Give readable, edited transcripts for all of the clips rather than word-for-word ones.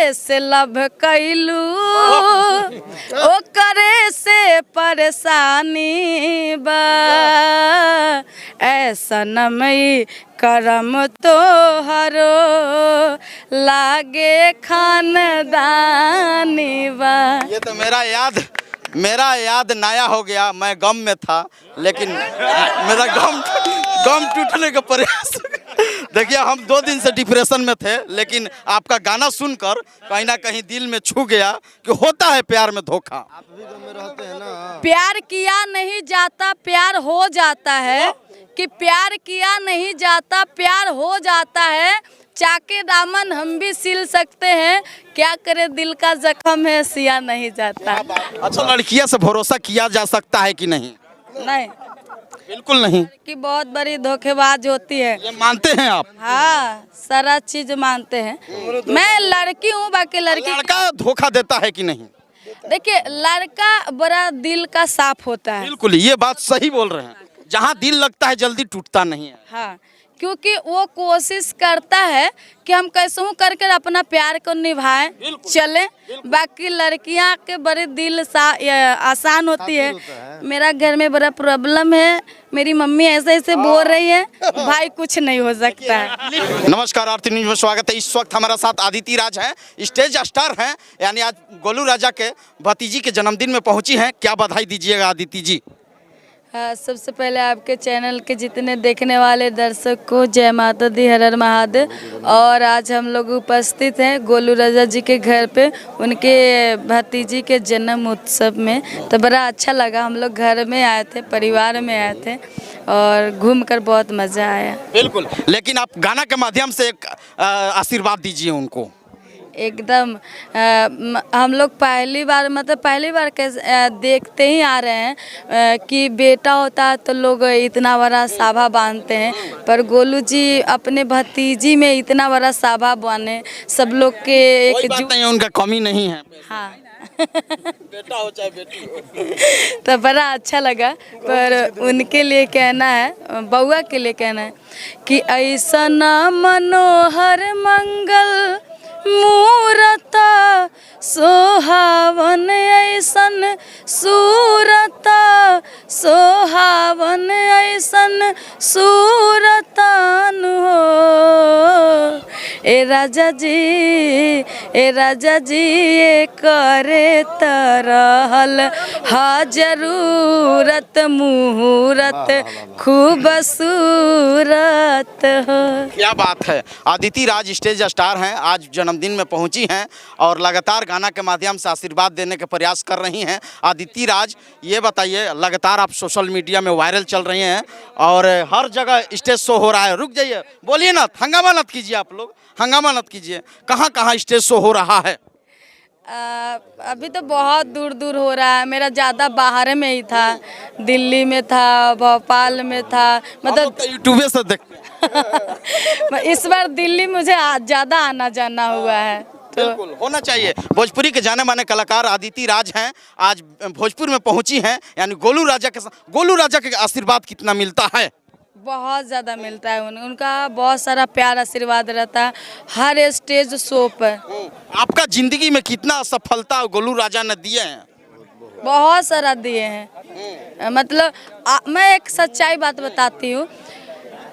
जे से लभ कैलू ओकरे से परेशानी बा ऐसा नमई करम तोहरो लागे खानदानी बा। ये तो मेरा याद नया हो गया। मैं गम में था लेकिन मेरा गम टूटने का प्रयास। देखिए हम 2 दिन से डिप्रेशन में थे लेकिन आपका गाना सुनकर कहीं ना कहीं दिल में छू गया कि होता है प्यार में धोखा। आप भी गम में रहते हैं ना। प्यार किया नहीं जाता प्यार हो जाता है कि प्यार किया नहीं जाता प्यार हो जाता है चाके दामन हम भी सिल सकते हैं क्या करे दिल का जख्म है सिया नहीं जाता। अच्छा लड़कियां से भरोसा किया जा सकता है कि नहीं? नहीं बिल्कुल नहीं कि बहुत बड़ी धोखेबाज होती है। ये मानते हैं आप? हाँ सारा चीज मानते हैं। मैं लड़की हूँ बाकी लड़का धोखा देता है कि नहीं? देखिए लड़का बड़ा दिल का साफ होता है। बिल्कुल ये बात सही बोल रहे हैं। जहाँ दिल लगता है जल्दी टूटता नहीं है। हाँ क्योंकि वो कोशिश करता है कि हम कैसे करके अपना प्यार को निभाएं चले। बाकी लड़कियां के बड़े दिल आसान होती है। मेरा घर में बड़ा प्रॉब्लम है। मेरी मम्मी ऐसे ऐसे बोल रही है भाई कुछ नहीं हो सकता है। नमस्कार आरती न्यूज में स्वागत है। इस वक्त हमारे साथ आदिति राज हैं, स्टेज स्टार हैं, यानी आज गोलू राजा के भतीजी के जन्मदिन में पहुंची हैं। क्या बधाई दीजिएगा आदिति जी? सबसे पहले आपके चैनल के जितने देखने वाले दर्शक को जय माता दी, हर हर महादेव। और आज हम लोग उपस्थित हैं गोलू राजा जी के घर पे उनके भतीजी के जन्म उत्सव में। तो बड़ा अच्छा लगा। हम लोग घर में आए थे, परिवार में आए थे और घूमकर बहुत मज़ा आया। बिल्कुल, लेकिन आप गाना के माध्यम से एक आशीर्वाद दीजिए उनको। एकदम हम लोग पहली बार देखते ही आ रहे हैं कि बेटा होता है तो लोग इतना बड़ा साभा बांधते हैं, पर गोलू जी अपने भतीजी में इतना बड़ा साभा बांधे सब लोग के एक उनका कमी नहीं है। हाँ बेटा हो चाहे बेटी हो। तो बड़ा अच्छा लगा। पर उनके लिए कहना है, बउआ के लिए कहना है कि ऐसा ना मनोहर मंगल मूरत सोहावन ऐसन सूरत सोहावन ऐसन सूरतान हो। ए राजा जी ये करे तरहल हा जरूरत मुहूर्त खूबसूरत हो। क्या बात है। आदिति राज स्टेज स्टार हैं, आज जन्मदिन में पहुंची हैं और लगातार गाना के माध्यम से आशीर्वाद देने के प्रयास कर रही हैं। आदिति राज ये बताइए, लगातार आप सोशल मीडिया में वायरल चल रही हैं और हर जगह स्टेज शो हो रहा है। रुक जाइए, बोलिए ना, हंगामा मत कीजिए, आप लोग हंगामा मत कीजिए। कहाँ कहाँ स्टेज शो हो रहा है? अभी तो बहुत दूर दूर हो रहा है। मेरा ज़्यादा बाहर में ही था, दिल्ली में था, भोपाल में था, मतलब यूट्यूब से देखते इस बार दिल्ली मुझे ज़्यादा आना जाना हुआ है। तो बिल्कुल होना चाहिए। भोजपुरी के जाने माने कलाकार आदिति राज हैं, आज भोजपुर में पहुंची हैं, यानी गोलू राजा के आशीर्वाद कितना मिलता है? बहुत ज़्यादा मिलता है। उनका बहुत सारा प्यार आशीर्वाद रहता है हर स्टेज शो पर। आपका जिंदगी में कितना सफलता गोलू राजा ने दिए हैं? बहुत सारा दिए हैं। मतलब मैं एक सच्चाई बात बताती हूँ।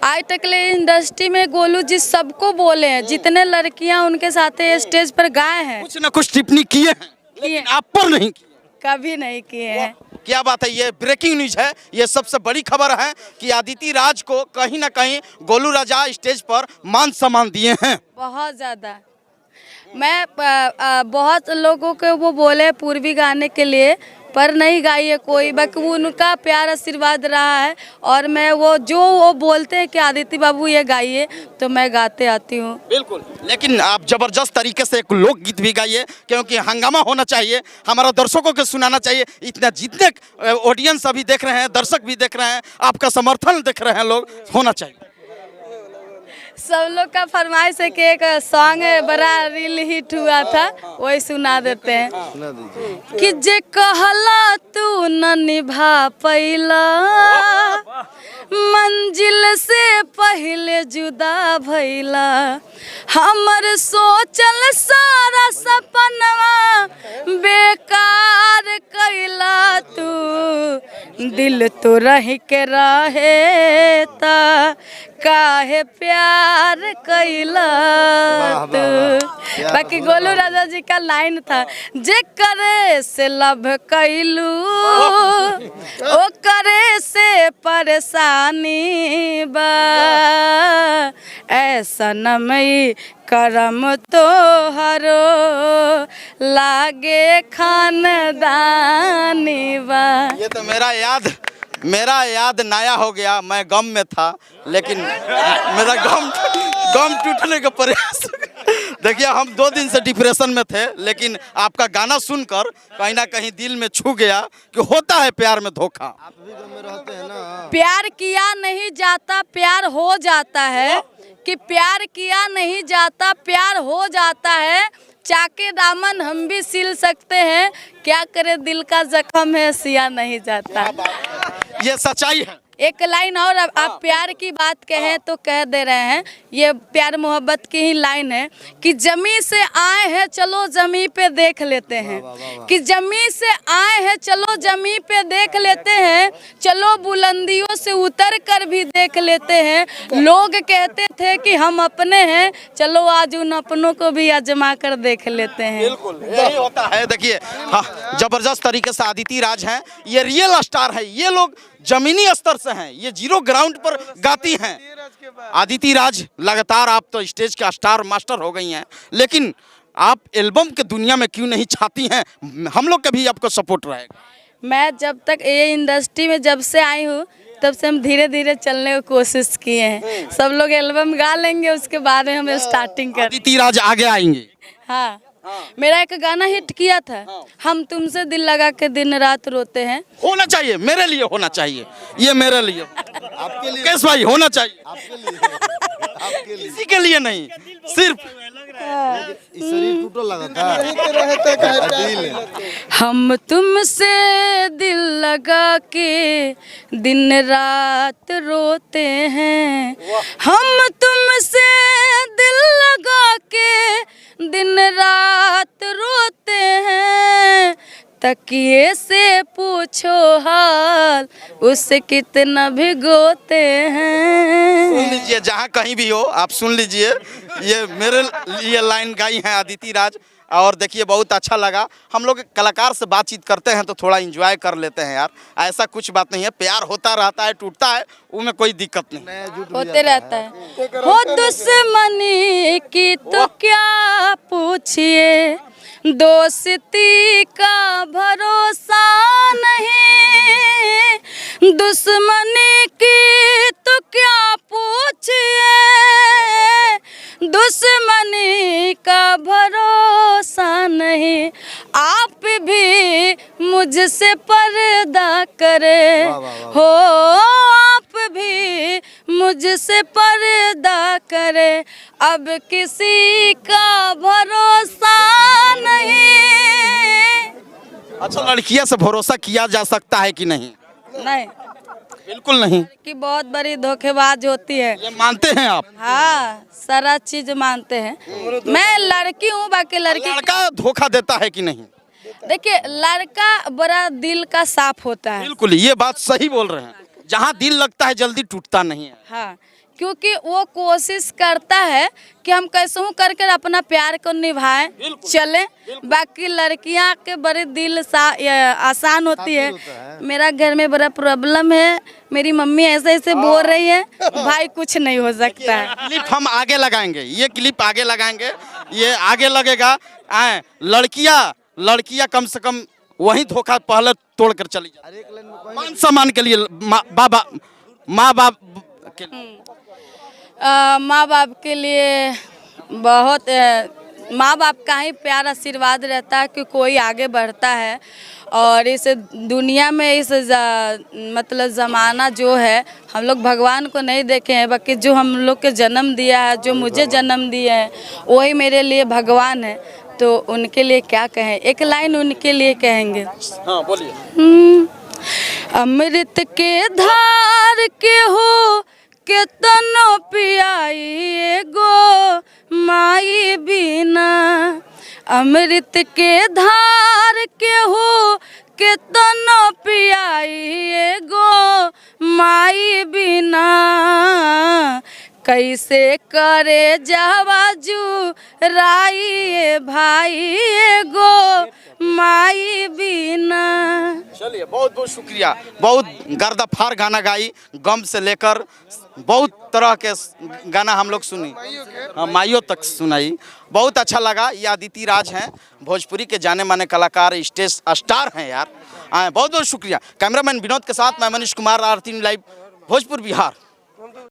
आज तक ले इंडस्ट्री में गोलू जी सबको बोले हैं, जितने लड़कियां उनके साथ स्टेज पर गाए हैं, कुछ न कुछ टिप्पणी किए हैं, लेकिन आप पर नहीं किए। कभी नहीं किए हैं। क्या बात है। ये ब्रेकिंग न्यूज है, ये सबसे बड़ी खबर है कि आदिति राज को कहीं ना कहीं गोलू राजा स्टेज पर मान सम्मान दिए हैं। बहुत ज़्यादा। मैं बहुत लोगों को वो बोले पूर्वी गाने के लिए, पर नहीं गाई है कोई, बाकी उनका प्यार आशीर्वाद रहा है। और मैं वो बोलते हैं कि आदिति बाबू ये गाइए, तो मैं गाते आती हूँ। बिल्कुल, लेकिन आप जबरदस्त तरीके से एक लोकगीत भी गाइए, क्योंकि हंगामा होना चाहिए, हमारा दर्शकों को सुनाना चाहिए। इतना जितने ऑडियंस अभी देख रहे हैं, दर्शक भी देख रहे हैं, आपका समर्थन देख रहे हैं लोग, होना चाहिए। सब लोग का फरमाइश है कि एक सॉन्ग बड़ा रील हिट हुआ था, वही सुना देते हैं कि जे कहला तू न निभा पैला मंजिल से पहले जुदा भइला हमर सोचल सारा दिल तो रही के रहे ता काहे प्यार कैला तू। बाकी गोलू राजा जी का लाइन था, जे करे से लव कैलू ओ करे से परेशानी बा, ऐसा नमई करम तो हरो लागे खानदानी बा। ये तो मेरा याद नया हो गया। मैं गम में था, लेकिन मेरा गम टूटने का प्रयास। देखिए, हम 2 दिन से डिप्रेशन में थे, लेकिन आपका गाना सुनकर कहीं ना कहीं दिल में छू गया कि होता है प्यार में धोखा। आप भी गम में रहते हैं ना। प्यार किया नहीं जाता प्यार हो जाता है, कि प्यार किया नहीं जाता प्यार हो जाता है, चाके दामन हम भी सिल सकते हैं, क्या करे दिल का जख्म है सिया नहीं जाता। ये सच्चाई है। एक लाइन और, अब आप प्यार की बात कहें तो कह दे रहे हैं, ये प्यार मोहब्बत की ही लाइन है कि जमी से आए हैं चलो जमी पे देख लेते हैं, कि जमी से आए हैं चलो जमी पे देख लेते हैं, चलो बुलंदियों से उतर कर भी देख लेते हैं। लोग कहते थे कि हम अपने हैं, चलो आज उन अपनों को भी आजमा कर देख लेते हैं। बिल्कुल यही होता है। देखिए, हाँ, जबरदस्त तरीके से अदिति राज हैं, ये रियल स्टार है। ये लोग जमीनी स्तर से हैं, ये 0 ग्राउंड पर गाती हैं। अदिति राज लगातार आप तो स्टेज का स्टार मास्टर हो गई हैं, लेकिन आप एल्बम के दुनिया में क्यों नहीं छाती हैं? हम लोग का भी आपको सपोर्ट रहेगा। मैं जब तक ये इंडस्ट्री में जब से आई हूँ तब से हम धीरे धीरे चलने की कोशिश किए हैं। सब लोग एल्बम गा लेंगे, उसके बाद में हम स्टार्टिंग कर। अदिति राज आगे आएंगे। हाँ, मेरा एक गाना हिट किया था, हम तुमसे दिल लगा के दिन रात रोते हैं। होना चाहिए, मेरे लिए होना चाहिए, ये मेरे लिए, आपके लिए कैस भाई होना चाहिए, आपके लिए किसी के लिए नहीं, सिर्फ शरीर टूटने लगा था। हम तुमसे दिल लगा के दिन रात रोते हैं, हम तुमसे दिल लगा के दिन रात रोते हैं, तकिए से पूछो हाल उससे कितना भिगोते हैं। सुन लीजिए, जहाँ कहीं भी हो आप सुन लीजिए, ये मेरे लिए लाइन गाई हैं अदिति राज। और देखिए, बहुत अच्छा लगा। हम लोग कलाकार से बातचीत करते हैं तो थोड़ा एंजॉय कर लेते हैं यार, ऐसा कुछ बात नहीं है। प्यार होता रहता है, टूटता है, उसमें कोई दिक्कत नहीं, होते रहता है। हो दुश्मनी की तो क्या पूछिए, दोस्ती का भरोसा नहीं, दुश्मनी की तो क्या पूछिए, दुश्मनी का भरोसा नहीं। आप भी मुझसे पर्दा करे हो, आप भी मुझसे पर्दा करे, अब किसी का भरोसा नहीं। अच्छा, लड़कियां से भरोसा किया जा सकता है कि नहीं? नहीं, बिल्कुल नहीं। कि बहुत बड़ी धोखेबाज होती है, ये मानते हैं आप? हाँ, सारा चीज मानते हैं। मैं लड़की हूँ, बाकी लड़का धोखा देता है कि नहीं? देखिए, लड़का बड़ा दिल का साफ होता है। बिल्कुल, ये बात सही बोल रहे हैं। जहाँ दिल लगता है जल्दी टूटता नहीं है। हाँ, क्योंकि वो कोशिश करता है कि हम कैसे हूँ करके अपना प्यार को निभाएं, चलें। बाकी लड़कियां के बड़े दिल आसान होती है। मेरा घर में बड़ा प्रॉब्लम है, मेरी मम्मी ऐसे ऐसे बोल रही है, भाई कुछ नहीं हो सकता है। क्लिप हम आगे लगाएंगे, ये क्लिप आगे लगाएंगे, ये आगे लगेगा। लड़कियां कम से कम वही धोखा पहले तोड़कर चली जाती। मान सम्मान के लिए माँ बाप के लिए बहुत माँ बाप का ही प्यार आशीर्वाद रहता है कि कोई आगे बढ़ता है। और इस दुनिया में मतलब ज़माना जो है, हम लोग भगवान को नहीं देखे हैं, बाकी जो हम लोग के जन्म दिया है, जो मुझे जन्म दिया है, वही मेरे लिए भगवान है। तो उनके लिए क्या कहें, एक लाइन उनके लिए कहेंगे। हाँ, बोलिए। अमृत के धार के हो के तनो पियाई गो माई बिना, अमृत के धार के हो कितनो पियाई एगो माई बिना, कैसे करे जावाजू राई भाई एगो माई बिना। चलिए बहुत बहुत शुक्रिया। बहुत गर्दाफार गाना गाई, गम से लेकर बहुत तरह के गाना हम लोग सुनी, माइयों तक सुनाई। बहुत अच्छा लगा। ये अदिति राज हैं, भोजपुरी के जाने माने कलाकार, स्टेज स्टार हैं यार। बहुत बहुत शुक्रिया। कैमरामैन विनोद के साथ मैं मनीष कुमार, आरती लाइव, भोजपुर बिहार।